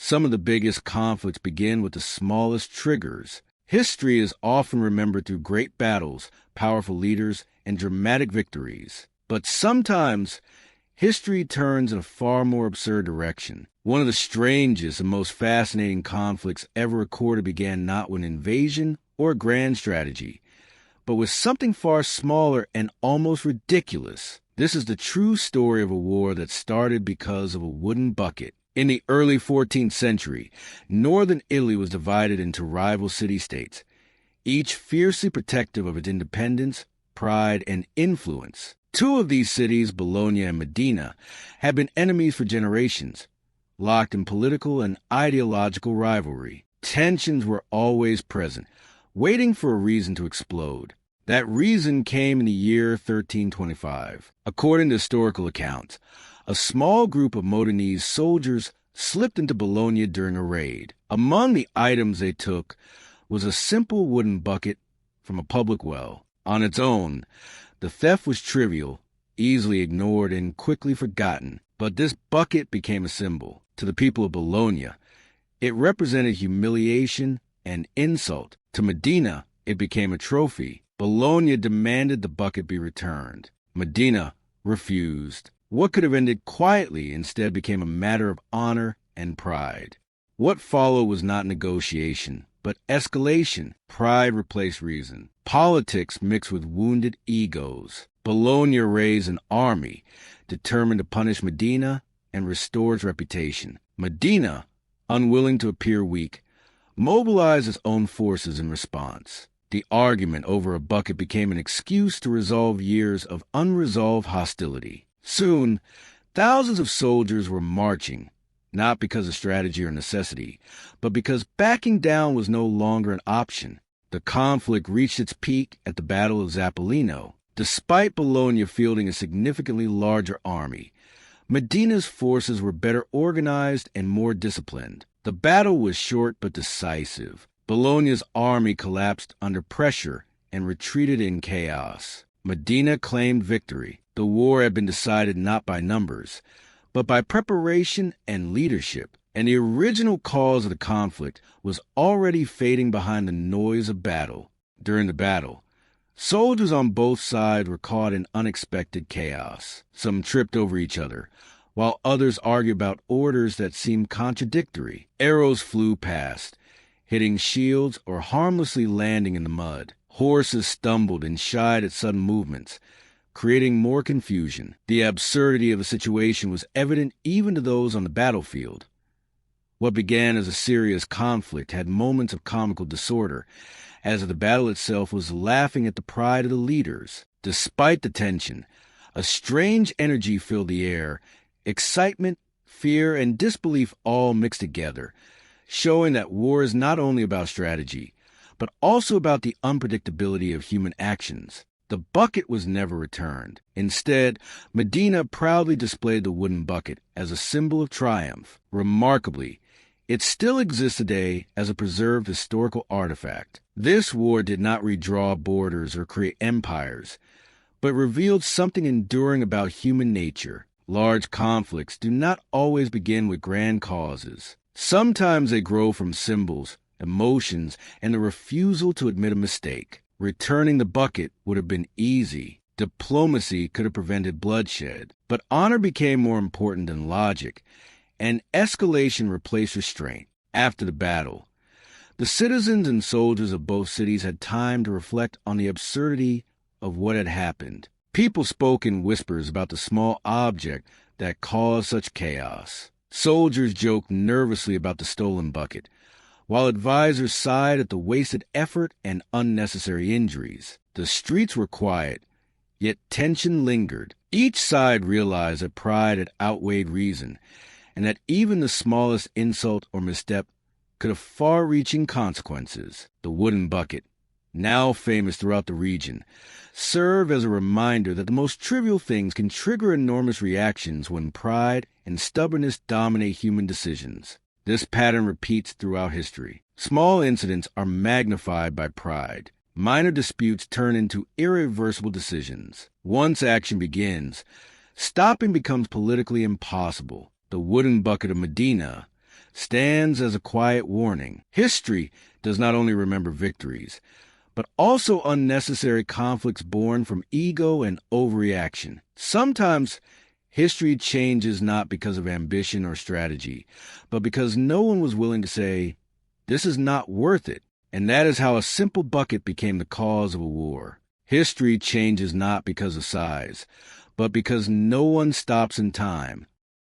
Some of the biggest conflicts begin with the smallest triggers. History is often remembered through great battles, powerful leaders, and dramatic victories. But sometimes, history turns in a far more absurd direction. One of the strangest and most fascinating conflicts ever recorded began not with an invasion or a grand strategy, but with something far smaller and almost ridiculous. This is the true story of a war that started because of a wooden bucket. In the early 14th century, northern Italy was divided into rival city-states, each fiercely protective of its independence, pride, and influence. Two of these cities, Bologna and Modena, had been enemies for generations, locked in political and ideological rivalry. Tensions were always present, waiting for a reason to explode. That reason came in the year 1325. According to historical accounts, a small group of Modenese soldiers slipped into Bologna during a raid. Among the items they took was a simple wooden bucket from a public well. On its own, the theft was trivial, easily ignored and quickly forgotten. But this bucket became a symbol. To the people of Bologna, it represented humiliation and insult. To Modena, it became a trophy. Bologna demanded the bucket be returned. Modena refused. What could have ended quietly instead became a matter of honor and pride. What followed was not negotiation, but escalation. Pride replaced reason. Politics mixed with wounded egos. Bologna raised an army determined to punish Modena and restore its reputation. Modena, unwilling to appear weak, mobilized its own forces in response. The argument over a bucket became an excuse to resolve years of unresolved hostility. Soon, thousands of soldiers were marching, not because of strategy or necessity, but because backing down was no longer an option. The conflict reached its peak at the Battle of Zappolino. Despite Bologna fielding a significantly larger army, Modena's forces were better organized and more disciplined. The battle was short but decisive. Bologna's army collapsed under pressure and retreated in chaos. Modena claimed victory. The war had been decided not by numbers, but by preparation and leadership, and the original cause of the conflict was already fading behind the noise of battle. During the battle, soldiers on both sides were caught in unexpected chaos. Some tripped over each other, while others argued about orders that seemed contradictory. Arrows flew past, hitting shields or harmlessly landing in the mud. Horses stumbled and shied at sudden movements, creating more confusion. The absurdity of the situation was evident even to those on the battlefield. What began as a serious conflict had moments of comical disorder, as the battle itself was laughing at the pride of the leaders. Despite the tension, a strange energy filled the air. Excitement, fear, and disbelief all mixed together, showing that war is not only about strategy, but also about the unpredictability of human actions. The bucket was never returned. Instead, Modena proudly displayed the wooden bucket as a symbol of triumph. Remarkably, it still exists today as a preserved historical artifact. This war did not redraw borders or create empires, but revealed something enduring about human nature. Large conflicts do not always begin with grand causes. Sometimes they grow from symbols, emotions, and the refusal to admit a mistake. Returning the bucket would have been easy. Diplomacy could have prevented bloodshed. But honor became more important than logic, and escalation replaced restraint. After the battle, the citizens and soldiers of both cities had time to reflect on the absurdity of what had happened. People spoke in whispers about the small object that caused such chaos. Soldiers joked nervously about the stolen bucket, while advisors sighed at the wasted effort and unnecessary injuries. The streets were quiet, yet tension lingered. Each side realized that pride had outweighed reason, and that even the smallest insult or misstep could have far-reaching consequences. The wooden bucket, now famous throughout the region, served as a reminder that the most trivial things can trigger enormous reactions when pride and stubbornness dominate human decisions. This pattern repeats throughout history. Small incidents are magnified by pride. Minor disputes turn into irreversible decisions. Once action begins, stopping becomes politically impossible. The wooden bucket of Modena stands as a quiet warning. History does not only remember victories, but also unnecessary conflicts born from ego and overreaction. Sometimes history changes not because of ambition or strategy, but because no one was willing to say, "This is not worth it." And that is how a simple bucket became the cause of a war. History changes not because of size, but because no one stops in time.